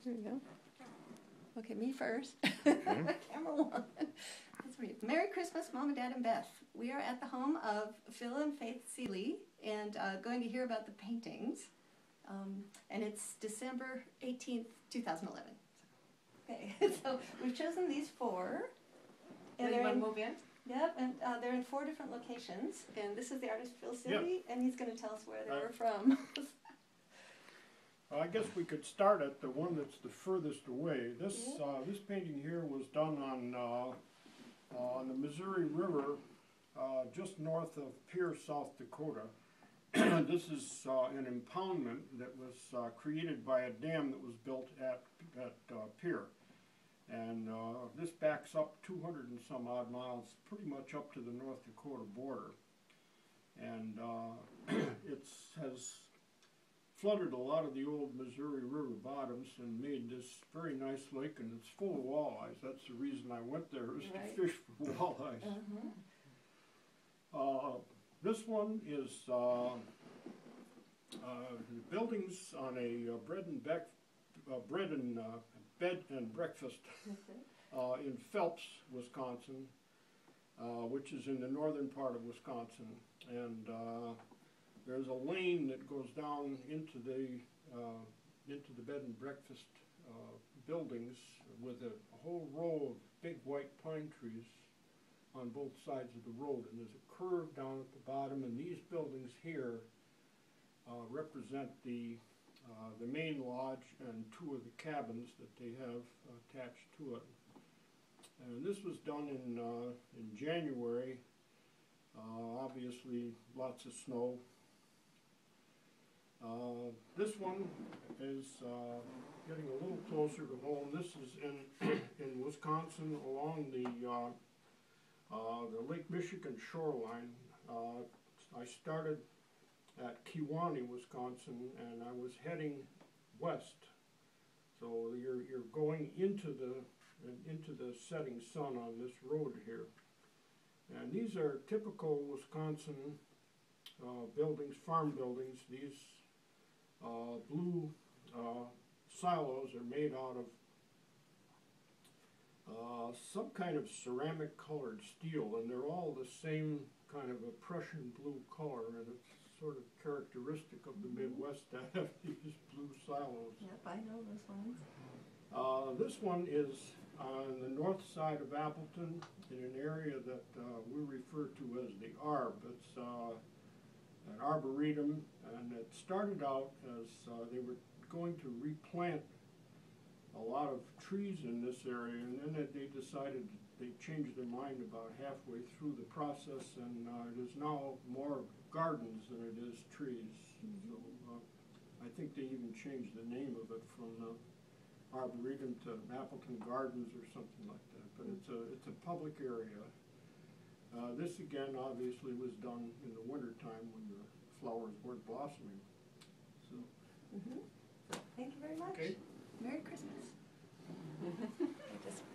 There you go. Okay, me first. Mm-hmm. Camera one. Let's read. Merry Christmas, Mom and Dad and Beth. We are at the home of Phil and Faith Seeley and going to hear about the paintings. And it's December 18th, 2011. Okay, so we've chosen these four. And you want to move in? Yep, and they're in 4 different locations. And this is the artist Phil Seeley, and he's going to tell us where they were from. I guess we could start at the one that's the furthest away. This this painting here was done on the Missouri River, just north of Pierre, South Dakota. This is an impoundment that was created by a dam that was built at Pierre. And this backs up 200 and some odd miles, pretty much up to the North Dakota border. And it has flooded a lot of the old Missouri River bottoms and made this very nice lake, and it's full of walleyes. That's the reason I went there, is to fish for walleyes. This one is the buildings on a bed and breakfast in Phelps, Wisconsin, which is in the northern part of Wisconsin. And there's a lane that goes down into the bed and breakfast buildings with a whole row of big white pine trees on both sides of the road. And there's a curve down at the bottom, and these buildings here represent the main lodge and 2 of the cabins that they have attached to it. And this was done in January. Obviously, lots of snow. This one is getting a little closer to home. This is in Wisconsin along the Lake Michigan shoreline. I started at Kewaunee, Wisconsin, and I was heading west. So you're going into the setting sun on this road here. And these are typical Wisconsin buildings, farm buildings. These blue silos are made out of some kind of ceramic colored steel, and they're all the same kind of a Prussian blue color, and it's sort of characteristic of the Midwest to have these blue silos. Yep, I know those ones. This one is on the north side of Appleton in an area that we refer to as the Arb. It's an arboretum, and it started out as they were going to replant a lot of trees in this area, and then they decided they changed their mind about halfway through the process, and it is now more gardens than it is trees. So I think they even changed the name of it from the Arboretum to Appleton Gardens or something like that. But it's a public area. This again obviously was done in the winter time when the flowers weren't blossoming. So Thank you very much. okay. Merry Christmas.